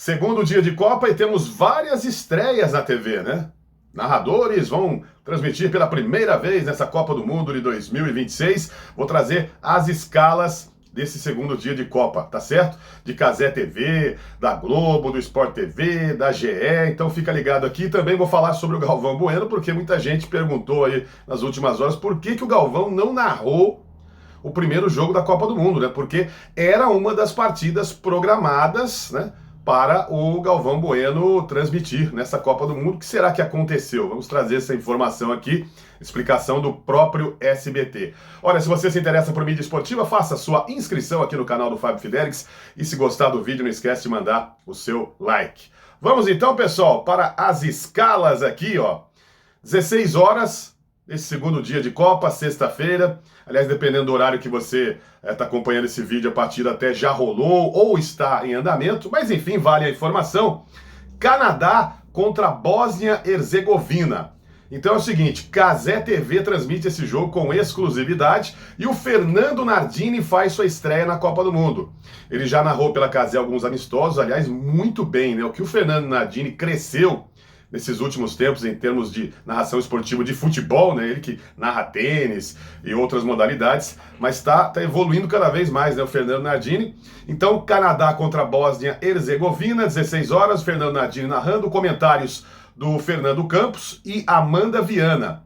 Segundo dia de Copa e temos várias estreias na TV, né? Narradores vão transmitir pela primeira vez nessa Copa do Mundo de 2026. Vou trazer as escalas desse segundo dia de Copa, tá certo? De Cazé TV, da Globo, do Sport TV, da GE. Então fica ligado aqui. Também vou falar sobre o Galvão Bueno, porque muita gente perguntou aí nas últimas horas por que o Galvão não narrou o primeiro jogo da Copa do Mundo, né? Porque era uma das partidas programadas, né, para o Galvão Bueno transmitir nessa Copa do Mundo. O que será que aconteceu? Vamos trazer essa informação aqui, explicação do próprio SBT. Olha, se você se interessa por mídia esportiva, faça sua inscrição aqui no canal do Fábio Fidelix e se gostar do vídeo, não esquece de mandar o seu like. Vamos então, pessoal, para as escalas aqui, ó. 16 horas, esse segundo dia de Copa, sexta-feira. Aliás, dependendo do horário que você está acompanhando esse vídeo, a partida até já rolou ou está em andamento, mas enfim, vale a informação. Canadá contra Bósnia-Herzegovina. Então é o seguinte, Cazé TV transmite esse jogo com exclusividade e o Fernando Nardini faz sua estreia na Copa do Mundo. Ele já narrou pela Cazé alguns amistosos, aliás, muito bem, né? O que o Fernando Nardini cresceu nesses últimos tempos em termos de narração esportiva de futebol, né? Ele que narra tênis e outras modalidades, mas está evoluindo cada vez mais, né? O Fernando Nardini. Então, Canadá contra Bósnia-Herzegovina, 16 horas, o Fernando Nardini narrando, comentários do Fernando Campos e Amanda Viana.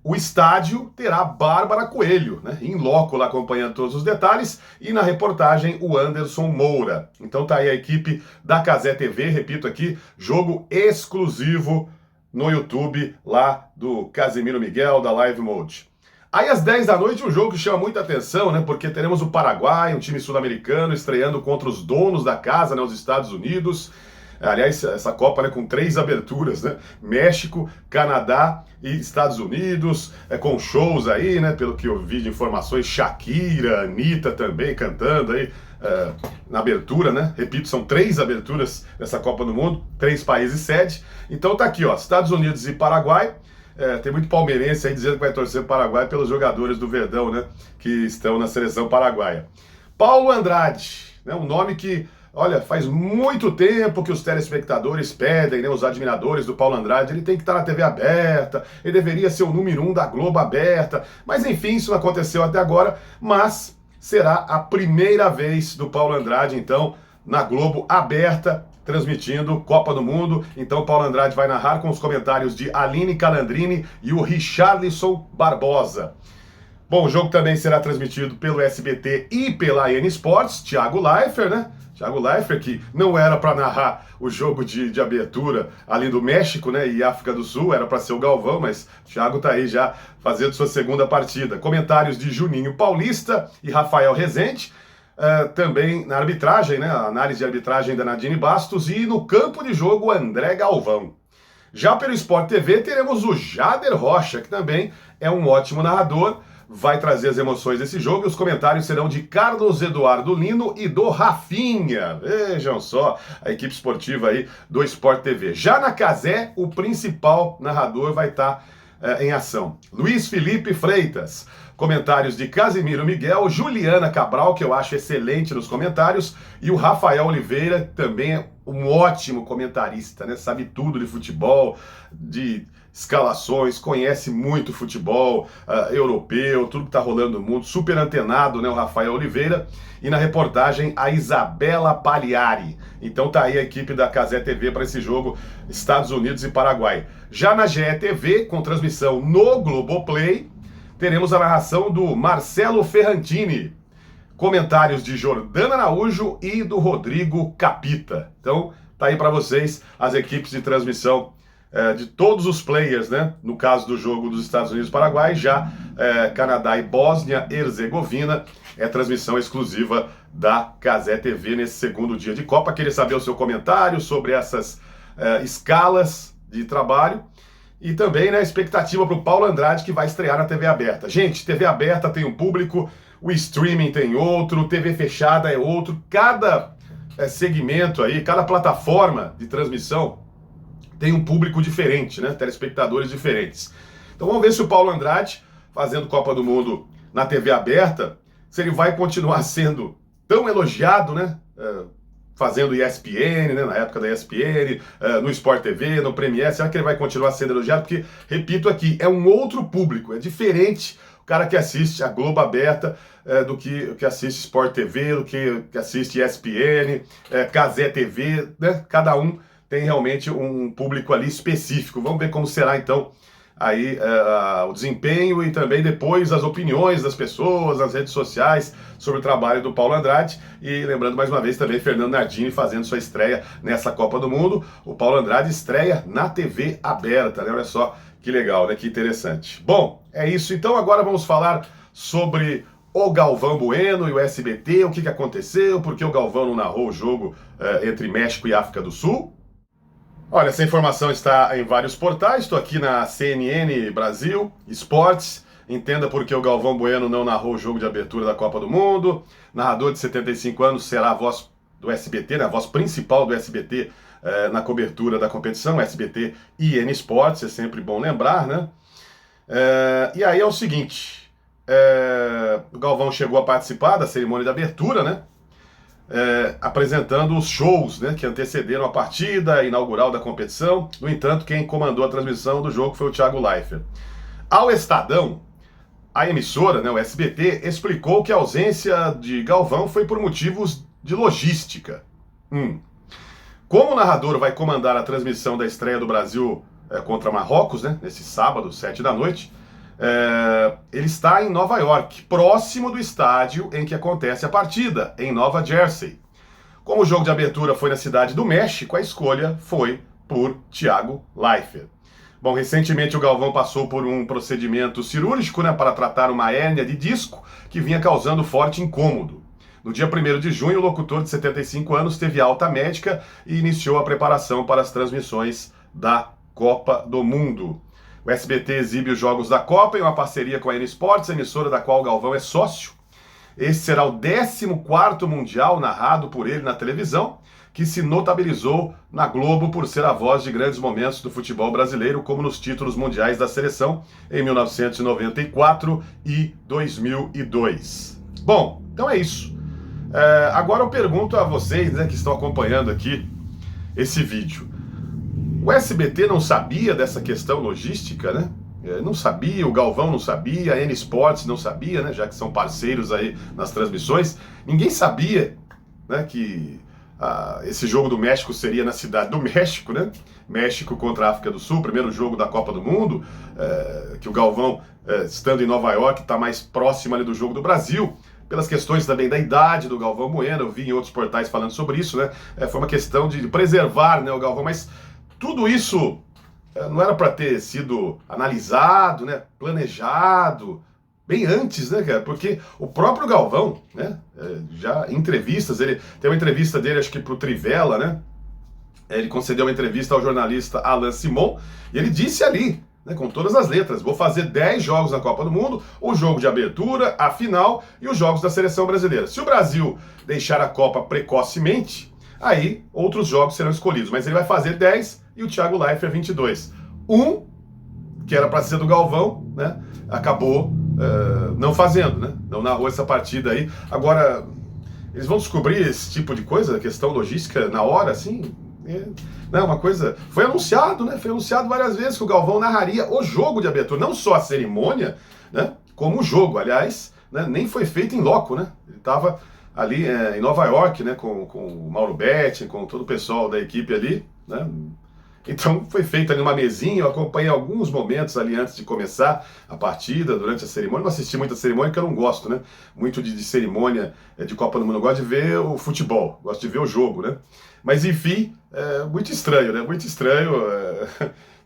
O estádio terá Bárbara Coelho, né, em loco lá acompanhando todos os detalhes, e na reportagem o Anderson Moura. Então tá aí a equipe da Cazé TV, repito aqui, jogo exclusivo no YouTube lá do Casemiro Miguel, da Live Mode. Aí às 10 da noite um jogo que chama muita atenção, né, porque teremos o Paraguai, um time sul-americano, estreando contra os donos da casa, né, os Estados Unidos. Aliás, essa Copa, né, com 3 aberturas, né? México, Canadá e Estados Unidos, com shows aí, né? Pelo que eu vi de informações, Shakira, Anitta também cantando aí na abertura, né? Repito, são 3 aberturas dessa Copa do Mundo, 3 países sede. Então tá aqui, ó, Estados Unidos e Paraguai. Tem muito palmeirense aí dizendo que vai torcer o Paraguai pelos jogadores do Verdão, né? Que estão na seleção paraguaia. Paulo Andrade, né? Um nome que... Olha, faz muito tempo que os telespectadores pedem, né, os admiradores do Paulo Andrade, ele tem que estar na TV aberta, ele deveria ser o número 1 da Globo aberta, mas enfim, isso não aconteceu até agora, mas será a primeira vez do Paulo Andrade, então, na Globo aberta, transmitindo Copa do Mundo. Então o Paulo Andrade vai narrar com os comentários de Aline Calandrini e o Richarlison Barbosa. Bom, o jogo também será transmitido pelo SBT e pela AN Sports, Thiago Leifert, né? Thiago Leifert, que não era para narrar o jogo de abertura ali do México, né, e África do Sul, era para ser o Galvão, mas o Thiago tá aí já fazendo sua segunda partida. Comentários de Juninho Paulista e Rafael Rezende, também na arbitragem, né, a análise de arbitragem da Nadine Bastos, e no campo de jogo André Galvão. Já pelo Sport TV teremos o Jader Rocha, que também é um ótimo narrador, vai trazer as emoções desse jogo, e os comentários serão de Carlos Eduardo Lino e do Rafinha. Vejam só, a equipe esportiva aí do Sport TV. Já na Cazé, o principal narrador vai estar em ação. Luiz Felipe Freitas. Comentários de Casemiro Miguel, Juliana Cabral, que eu acho excelente nos comentários, e o Rafael Oliveira, também é um ótimo comentarista, né? Sabe tudo de futebol, de escalações, conhece muito futebol europeu, tudo que tá rolando no mundo, super antenado, né, o Rafael Oliveira, e na reportagem a Isabela Pagliari. Então tá aí a equipe da Cazé TV para esse jogo Estados Unidos e Paraguai. Já na GE TV, com transmissão no Globoplay, teremos a narração do Marcelo Ferrantini, comentários de Jordana Araújo e do Rodrigo Capita. Então tá aí para vocês as equipes de transmissão de todos os players, né? No caso do jogo dos Estados Unidos e Paraguai, já Canadá e Bósnia-Herzegovina é transmissão exclusiva da Cazé TV nesse segundo dia de Copa. Queria saber o seu comentário sobre essas escalas de trabalho e também, né, a expectativa para o Paulo Andrade, que vai estrear na TV aberta. Gente, TV aberta tem um público, o streaming tem outro, TV fechada é outro, cada segmento aí, cada plataforma de transmissão tem um público diferente, né? Telespectadores diferentes. Então vamos ver se o Paulo Andrade, fazendo Copa do Mundo na TV aberta, se ele vai continuar sendo tão elogiado, né? fazendo ESPN, né, na época da ESPN, no Sport TV, no Premiere. Será que ele vai continuar sendo elogiado? Porque, repito aqui, é um outro público, é diferente o cara que assiste a Globo aberta do que assiste Sport TV, do que assiste ESPN, Cazé TV, né? Cada um tem realmente um público ali específico. Vamos ver como será então aí o desempenho e também depois as opiniões das pessoas nas redes sociais sobre o trabalho do Paulo Andrade. E lembrando mais uma vez também Fernando Nardini fazendo sua estreia nessa Copa do Mundo. O Paulo Andrade estreia na TV aberta, né? Olha só que legal, né? Que interessante. Bom, é isso. Então agora vamos falar sobre o Galvão Bueno e o SBT, o que aconteceu, por que o Galvão não narrou o jogo entre México e África do Sul. Olha, essa informação está em vários portais, estou aqui na CNN Brasil, Esportes, entenda por que o Galvão Bueno não narrou o jogo de abertura da Copa do Mundo, narrador de 75 anos será a voz do SBT, né, a voz principal do SBT na cobertura da competição, SBT e N Esportes, é sempre bom lembrar, né? E aí é o seguinte, o Galvão chegou a participar da cerimônia de abertura, né? Apresentando os shows, né, que antecederam a partida inaugural da competição. No entanto, quem comandou a transmissão do jogo foi o Thiago Leifert. Ao Estadão, a emissora, né, o SBT, explicou que a ausência de Galvão foi por motivos de logística. Como o narrador vai comandar a transmissão da estreia do Brasil contra Marrocos, né, nesse sábado, 7 da noite, ele está em Nova York, próximo do estádio em que acontece a partida, em Nova Jersey. Como o jogo de abertura foi na cidade do México, a escolha foi por Thiago Leifert. Bom, recentemente o Galvão passou por um procedimento cirúrgico, né, para tratar uma hérnia de disco que vinha causando forte incômodo. No dia 1º de junho, o locutor de 75 anos teve alta médica e iniciou a preparação para as transmissões da Copa do Mundo. O SBT exibe os jogos da Copa em uma parceria com a N Esportes, emissora da qual o Galvão é sócio. Esse será o 14º Mundial narrado por ele na televisão, que se notabilizou na Globo por ser a voz de grandes momentos do futebol brasileiro, como nos títulos mundiais da seleção em 1994 e 2002. Bom, então é isso. Agora eu pergunto a vocês, né, que estão acompanhando aqui esse vídeo. O SBT não sabia dessa questão logística, né? Não sabia, o Galvão não sabia, a N Esportes não sabia, né? Já que são parceiros aí nas transmissões. Ninguém sabia, né, que esse jogo do México seria na cidade do México, né? México contra a África do Sul, primeiro jogo da Copa do Mundo, que o Galvão, estando em Nova York, está mais próximo ali do jogo do Brasil. Pelas questões também da idade do Galvão Bueno, eu vi em outros portais falando sobre isso, né? Foi uma questão de preservar, né, o Galvão, mas tudo isso não era para ter sido analisado, né, planejado, bem antes, né, cara? Porque o próprio Galvão, né, já em entrevistas, ele tem uma entrevista dele, acho que pro Trivela, né? Ele concedeu uma entrevista ao jornalista Alain Simon, e ele disse ali, né, com todas as letras, vou fazer 10 jogos na Copa do Mundo, o jogo de abertura, a final e os jogos da seleção brasileira. Se o Brasil deixar a Copa precocemente, aí outros jogos serão escolhidos, mas ele vai fazer 10 e o Thiago Leifert 22. Que era para ser do Galvão, né, acabou não fazendo, né, não narrou essa partida aí. Agora, eles vão descobrir esse tipo de coisa, questão logística na hora, assim? Não, uma coisa... Foi anunciado, né, foi anunciado várias vezes que o Galvão narraria o jogo de abertura, não só a cerimônia, né, como o jogo. Aliás, né, nem foi feito em loco, né, ele estava ali em Nova York, né, com o Mauro Betti, com todo o pessoal da equipe ali, né. Então foi feito ali uma mesinha, eu acompanhei alguns momentos ali antes de começar a partida, durante a cerimônia. Não assisti muito a cerimônia, porque eu não gosto, né, muito de cerimônia de Copa do Mundo. Eu gosto de ver o futebol, gosto de ver o jogo, né. Mas enfim, muito estranho, né, muito estranho.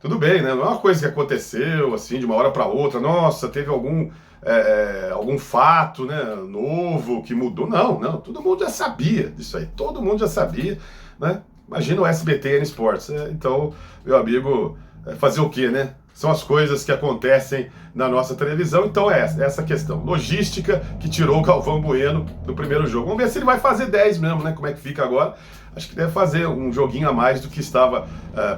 Tudo bem, né, não é uma coisa que aconteceu assim de uma hora para outra. Nossa, teve algum fato, né, novo que mudou. Não, todo mundo já sabia disso aí, todo mundo já sabia, né. Imagina o SBT e N Esportes. Então, meu amigo, fazer o quê, né? São as coisas que acontecem na nossa televisão. Então é essa questão. Logística que tirou o Galvão Bueno do primeiro jogo. Vamos ver se ele vai fazer 10 mesmo, né? Como é que fica agora. Acho que deve fazer um joguinho a mais do que estava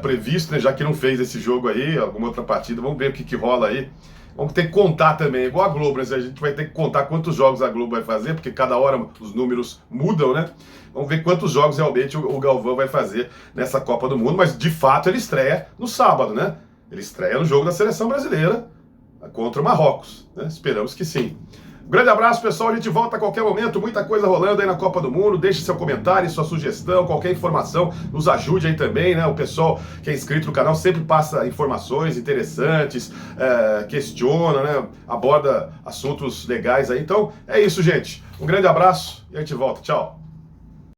previsto, né? Já que não fez esse jogo aí, alguma outra partida. Vamos ver o que rola aí. Vamos ter que contar também, igual a Globo, né? A gente vai ter que contar quantos jogos a Globo vai fazer, porque cada hora os números mudam, né? Vamos ver quantos jogos realmente o Galvão vai fazer nessa Copa do Mundo, mas de fato ele estreia no sábado, né? Ele estreia no jogo da Seleção Brasileira contra o Marrocos, né? Esperamos que sim. Um grande abraço, pessoal. A gente volta a qualquer momento. Muita coisa rolando aí na Copa do Mundo. Deixe seu comentário, sua sugestão, qualquer informação. Nos ajude aí também, né? O pessoal que é inscrito no canal sempre passa informações interessantes, questiona, né? Aborda assuntos legais aí. Então, é isso, gente. Um grande abraço e a gente volta. Tchau.